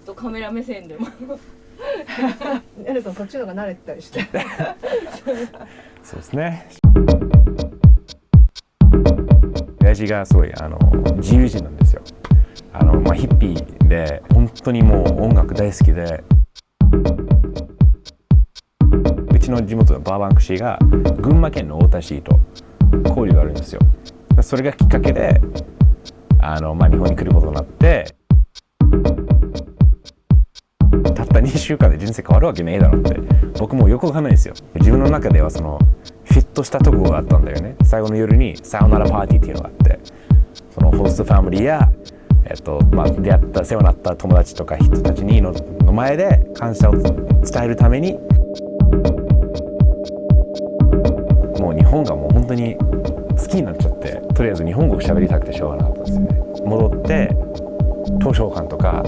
とカメラ目線でもエルさんそっちの方が慣れてたりしてそうですね。親父がすごい自由人なんですよ。ヒッピーで本当にもう音楽大好きで、うちの地元のバーバンクシーが群馬県の太田市と交流があるんですよ。それがきっかけで日本に来ることになって、たった2週間で人生変わるわけねえだろって僕もよくわかんないですよ。自分の中ではそのフィットしたところがあったんだよね。最後の夜にさよならパーティーっていうのがあって、そのホストファミリーや出会った世話になった友達とか人たちにの前で感謝を伝えるために、もう日本がもう本当に好きになっちゃって、とりあえず日本語を喋りたくてしょうがなかったんですよね。戻って図書館とか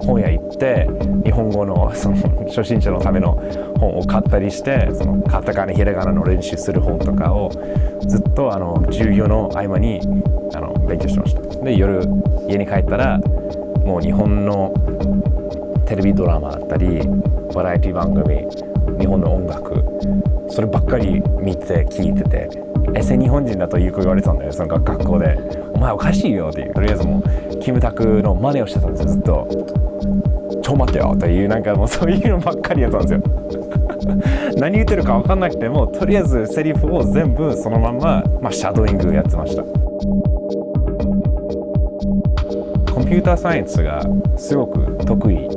本屋行って日本語のその初心者のための本を買ったりして、そのカタカナひらがなの練習する本とかをずっと授業の合間に勉強してました。で夜家に帰ったらもう日本のテレビドラマだったりバラエティ番組、日本の音楽、そればっかり見て聞いてて、エセ日本人だとよく言われてたんだよ、その学校で。お前おかしいよっていう、とりあえずもうキムタクの真似をしてたんですよ、ずっと。ちょ待ってよっていう、なんかもうそういうのばっかりやったんですよ何言ってるか分かんなくても、とりあえずセリフを全部そのまま、シャドーイングやってました。コンピューターサイエンスがすごく得意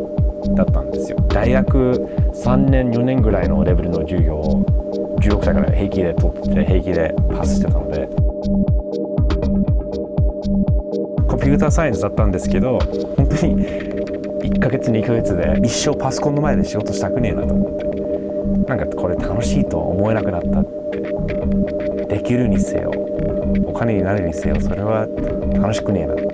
だったんですよ。大学3年4年ぐらいのレベルの授業を16歳から平気で取って平気でパスしてたので、コンピューターサイエンスだったんですけど、本当に1ヶ月2ヶ月で一生パソコンの前で仕事したくねえなと思って、なんかこれ楽しいと思えなくなったって。できるにせよお金になるにせよ、それは楽しくねえなって。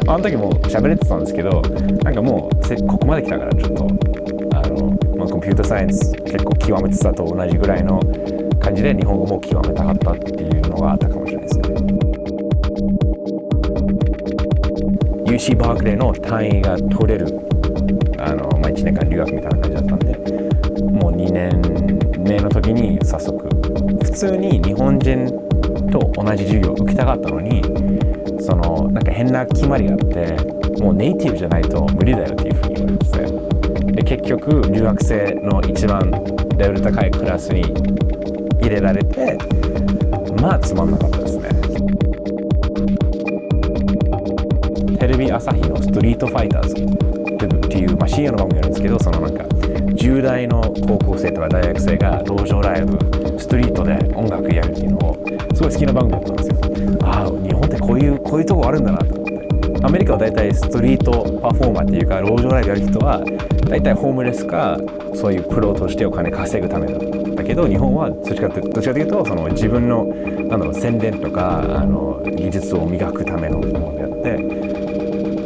あの時も喋れてたんですけど、なんかもうここまで来たからちょっとコンピューターサイエンス結構極めてたと同じぐらいの感じで日本語も極めたかったっていうのがあったかもしれないですね。UC バークレーの単位が取れる1年間留学みたいな感じだったんで、もう2年目の時に早速普通に日本人と同じ授業を受けたかったのに、なんか変な決まりがあって、もうネイティブじゃないと無理だよっていうふうに言われてて、で結局留学生の一番レベル高いクラスに入れられて、つまんなかったですね。テレビ朝日のストリートファイターズっていう、深夜の番組なんですけど、なんか10代の高校生とか大学生が路上ライブストリートで音楽やるっていうのをすごい好きな番組だったんですよ。日本ってこういうとこあるんだなと思って。アメリカはだいたいストリートパフォーマーっていうか路上ライブやる人はだいたいホームレスかそういうプロとしてお金稼ぐためだけど、日本はどっちかというと自分の宣伝とか技術を磨くためのものであって、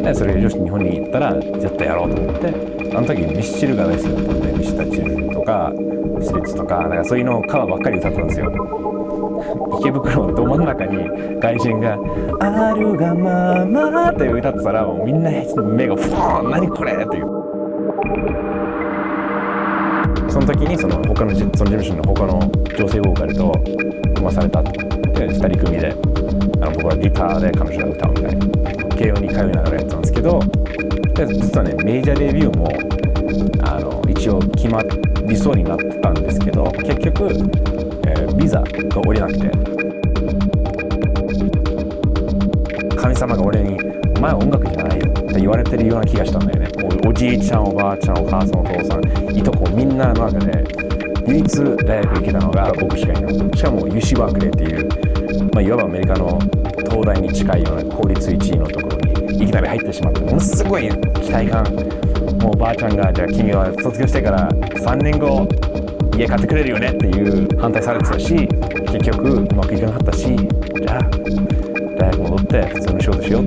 でそれで日本に行ったら絶対やろうと思って、あの時ミスチルが大好きだったので、ミスターチルとかスピッツとか、なんかそういうのをカバーばっかり歌ってたんですよ。池袋のど真ん中に外人が「あるがまま」って歌ってたら、もうみんな目がフォーン、何これっていう。その時にその事務所の他の女性ボーカルと組まされたって2人組で、僕はギターで彼女が歌うみたいな慶応に通いながらやってたんですけど、で実はねメジャーデビューも一応決まりそうになってたんですけど、結局ビザが下りなくて、神様が俺に「お前は音楽じゃないよ」って言われてるような気がしたんだよね。おじいちゃんおばあちゃんお母さんお父さんいとこみんなの中で唯一大学行けたのが僕しかいない。しかも UC バークレーっていう、いわばアメリカの東大に近いような公立1位のところにいきなり入ってしまって、ものすごい期待感。もうおばあちゃんがじゃあ君は卒業してから3年後家買ってくれるよねっていう反対されてたし、結局うまくいかなかったし、じゃあ大学戻って普通の仕事しよう。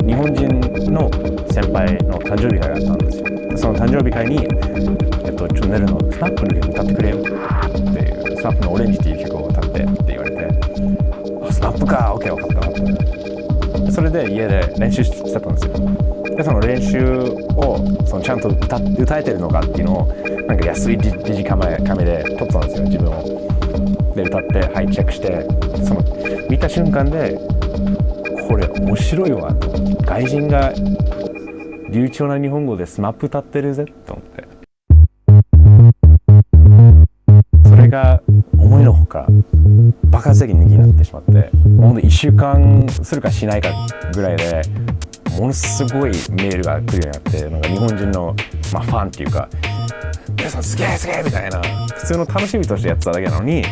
日本人の先輩の誕生日会があったんですよ。その誕生日会に、チョンネルのスナップの曲歌ってくれよっていう、スナップのオレンジっていう曲を歌ってって言われて、スナッププか OK 分かった。それで家で練習してたんですよ。でその練習をそのちゃんと歌えてるのかっていうのをなんか安いデジカメで撮ったんですよ、自分を。で歌ってはいチェックして、その見た瞬間でこれ面白いわと、外人が流暢な日本語でスマップ歌ってるぜと思って、それが思いのほか爆発的に人気になってしまって、ほんと1週間するかしないかぐらいでものすごいメールが来るようになって、なんか日本人の、ファンっていうか皆さんすげえすげえみたいな、普通の楽しみとしてやってただけなのに、い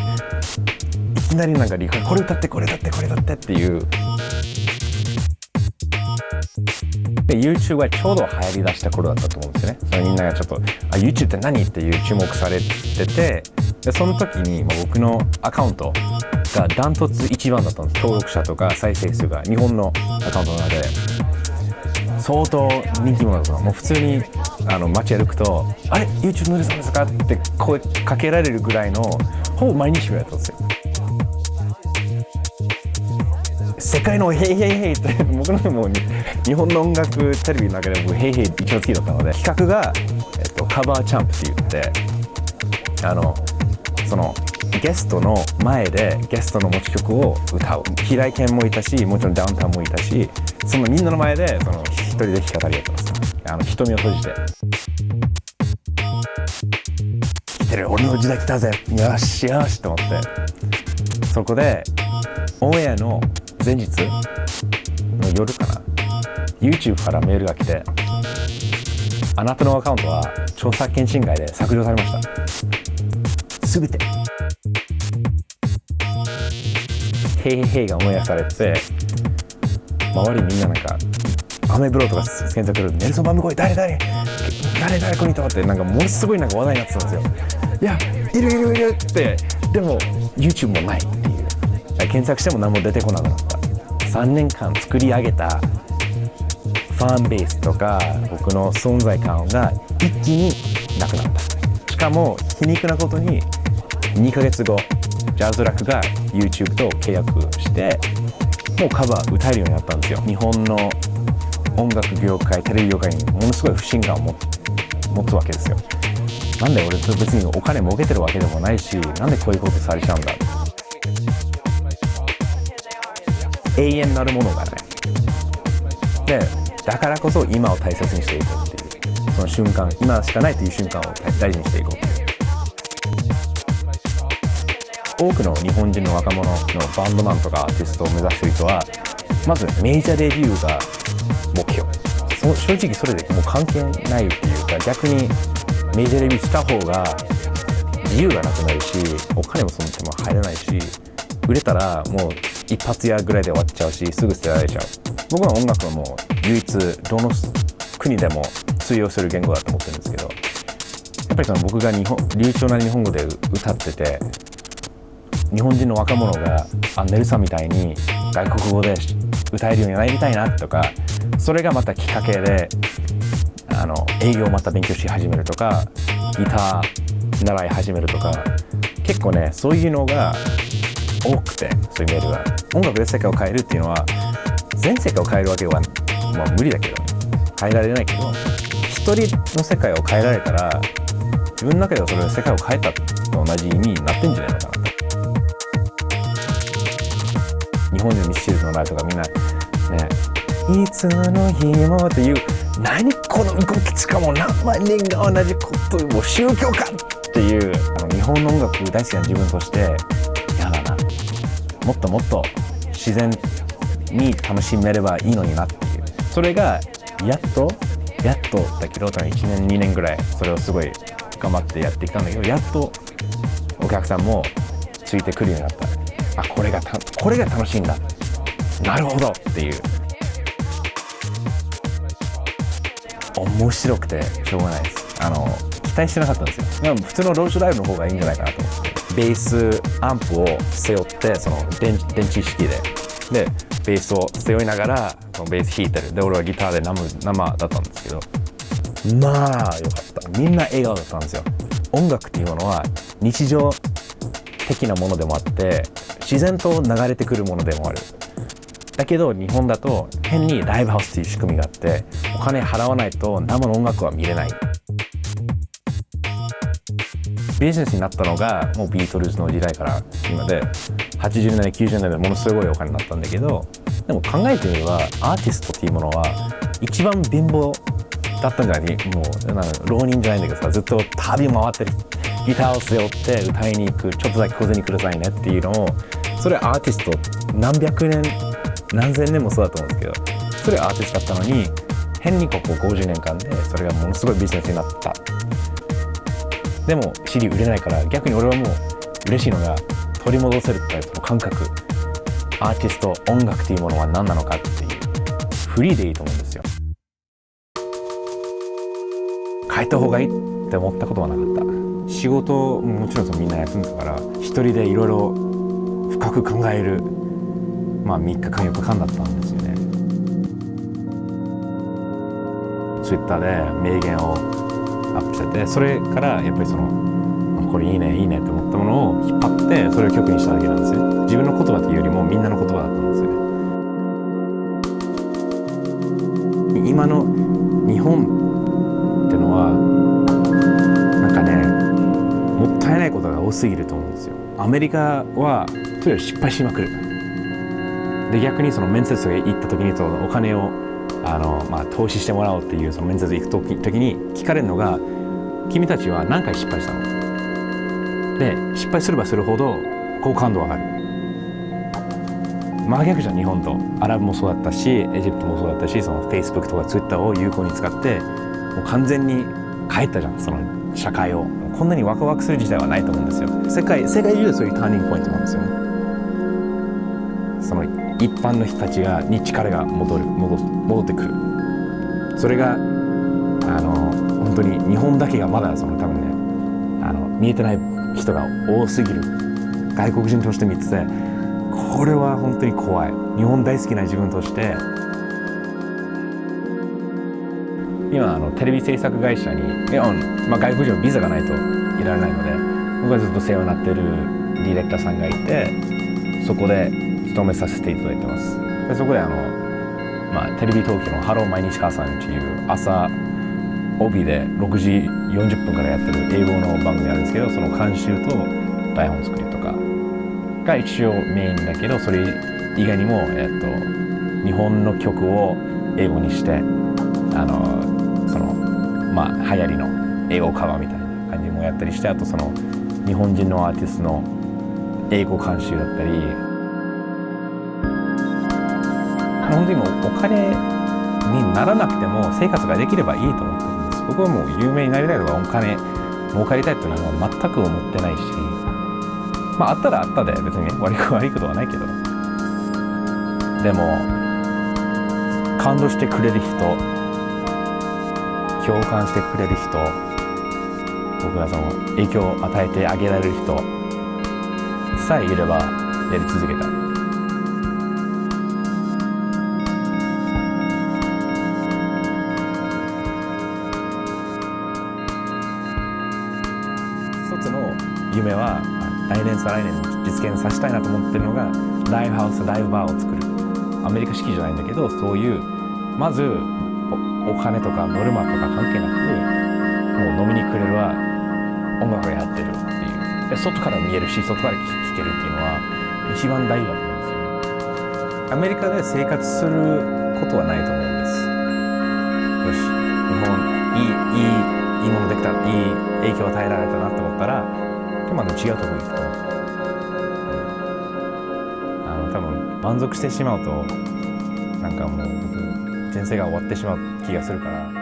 きなりなんかこれ歌ってこれ歌ってこれ歌ってっていう。で YouTube はちょうど流行りだした頃だったと思うんですよね。それみんながちょっとYouTube って何っていう注目されてて、でその時に僕のアカウントがダントツ一番だったんです。登録者とか再生数が日本のアカウントの中で相当人気者だったの。もう普通に街歩くと「あれ YouTube のりさんですか?」って声かけられるぐらいのほぼ毎日ぐらいだったんですよ。世界のヘイヘイヘイって僕のもう日本の音楽テレビの中で僕ヘイヘイ一番好きだったので、企画が、カバーチャンプって言ってそのゲストの前でゲストの持ち曲を歌う。平井堅もいたし、もちろんダウンタウンもいたし、そのみんなの前でその一人で弾き語りやってました。瞳を閉じて来てる、俺の時代来たぜ、よしよしと思って、そこでオンエアの前日の夜かな、 YouTube からメールが来て、あなたのアカウントは著作権侵害で削除されました、すべて。ヘイヘイヘイがオンエアされて、周りみんななんかアメブロとか検索するとネルソン・バムコイ誰この人ってなんかものすごいなんか話題になってたんですよ。いやいるって、でも YouTube もないっていう、検索しても何も出てこなくなった。3年間作り上げたファンベースとか僕の存在感が一気になくなった。しかも皮肉なことに2ヶ月後ジャズラックが YouTube と契約してもうカバー歌えるようになったんですよ。日本の音楽業界テレビ業界にものすごい不信感を持つわけですよ。なんで俺別にお金儲けてるわけでもないし、なんでこういうことされちゃうんだ。永遠なるものがね。でだからこそ今を大切にしていこうっていう、その瞬間、今しかないという瞬間を大事にしていこうっていう。多くの日本人の若者のバンドマンとかアーティストを目指している人はまずメジャーデビューが目標。正直それでもう関係ないっていうか、逆にメジャーデビューした方が自由がなくなるし、お金もその手も入らないし、売れたらもう一発屋ぐらいで終わっちゃうし、すぐ捨てられちゃう。僕の音楽はもう唯一どの国でも通用する言語だと思ってるんですけど、やっぱりその僕が流暢な日本語で歌ってて、日本人の若者がネルさんみたいに外国語で歌えるようになりたいなとか、それがまたきっかけで英語をまた勉強し始めるとか、ギター習い始めるとか、結構ねそういうのが多くて、そういうメールが音楽で世界を変えるっていうのは全世界を変えるわけは、無理だけど変えられないけど、一人の世界を変えられたら自分の中ではそれで世界を変えたと同じ意味になってんじゃないのかなと。日本人ミスチルズのライブとかみんなね、いつの日もっていう、何この動き、しかも何万人が同じことを宗教かっていう、日本の音楽大好きな自分としてやだな、もっともっと自然に楽しめればいいのになっていう、それがやっとだけど1年2年ぐらいそれをすごい頑張ってやってきたんだけど、やっとお客さんもついてくるようになった。これが楽しいんだ、なるほどっていう、面白くてしょうがないです。期待してなかったんですよ。普通のロードライブの方がいいんじゃないかなと思って、ベースアンプを背負って、その電池式でベースを背負いながらそのベース弾いてる。で俺はギターで生だったんですけど、よかった。みんな笑顔だったんですよ。音楽っていうのは日常的なものでもあって自然と流れてくるものでもある。だけど日本だと変にライブハウスっていう仕組みがあってお金払わないと生の音楽は見れない。ビジネスになったのがもうビートルズの時代から今で80年代90年代でものすごいお金になったんだけど、でも考えてみればアーティストっていうものは一番貧乏だったんじゃない？もうなんか浪人じゃないんだけどさ、ずっと旅回ってるギターを背負って歌いに行く、ちょっとだけ小銭くださいねっていうのを、それアーティスト何百年何千年もそうだと思うんですけど、それアーティストだったのに変にここ50年間でそれがものすごいビジネスになった。でも CD 売れないから、逆に俺はもう嬉しいのが取り戻せるっていうその感覚、アーティスト音楽っていうものは何なのかっていうフリーでいいと思うんですよ。変えた方がいいって思ったことはなかった。仕事もちろんみんな休んでたから一人でいろいろ深く考える、3日間4日間だったんですよね。Twitter で名言をアップしてて、それからやっぱりそのこれいいねいいねって思ったものを引っ張ってそれを曲にしただけなんですよ。自分の言葉というよりもみんなの言葉だったんですよね。今の日本ってのはなんかね、もったいないことが多すぎると思うんですよ。アメリカはとりあえず失敗しまくる。で逆にその面接が行った時にそのお金を投資してもらおうっていうその面接行く時に聞かれるのが、君たちは何回失敗したの？で失敗すればするほど好感度上がる。真逆じゃん日本と。アラブもそうだったしエジプトもそうだったし、その Facebook とか Twitter を有効に使ってもう完全に変えたじゃんその社会を。こんなにワクワクする時代はないと思うんですよ。世界中でそういうターニングポイントなんですよね。その一般の人たちに力が戻ってくる。それが本当に日本だけがまだその多分ね見えてない人が多すぎる。外国人として見ててこれは本当に怖い。日本大好きな自分として今テレビ制作会社に外国人はビザがないといられないので、僕はずっと世話になってるディレクターさんがいて、そこで勤めさせていただいてます。でそこでテレビ東京のハロー毎日母さんっていう朝帯で6時40分からやってる英語の番組あるんですけど、その監修と台本作りとかが一応メインだけど、それ以外にも、日本の曲を英語にしてその流行りの英語カバーみたいな感じもやったりして、あとその日本人のアーティストの英語監修だったり、本当にもうお金にならなくても生活ができればいいと思ってるんです。僕はもう有名になりたいとかお金儲かりたいっていうのは全く思ってないし、あったらあったで別に悪いことはないけど、でも感動してくれる人、共感してくれる人、僕がその影響を与えてあげられる人さえいればやり続けたい。一つの夢は来年再来年に実現させたいなと思ってるのがライブハウス、ライブバーを作る。アメリカ式じゃないんだけど、そういうまずお金とかノルマとか関係なくもう飲みに来れるは音楽をやってるっていう。で外から見えるし外から聴けるっていうのは一番大事だと思うんですよね。アメリカで生活することはないと思うんです。よし、日本いいものできた、いい影響を与えられたなと思ったらまだ違うとこ行くと思う。多分満足してしまうとなんかもう僕人生が終わってしまう気がするから。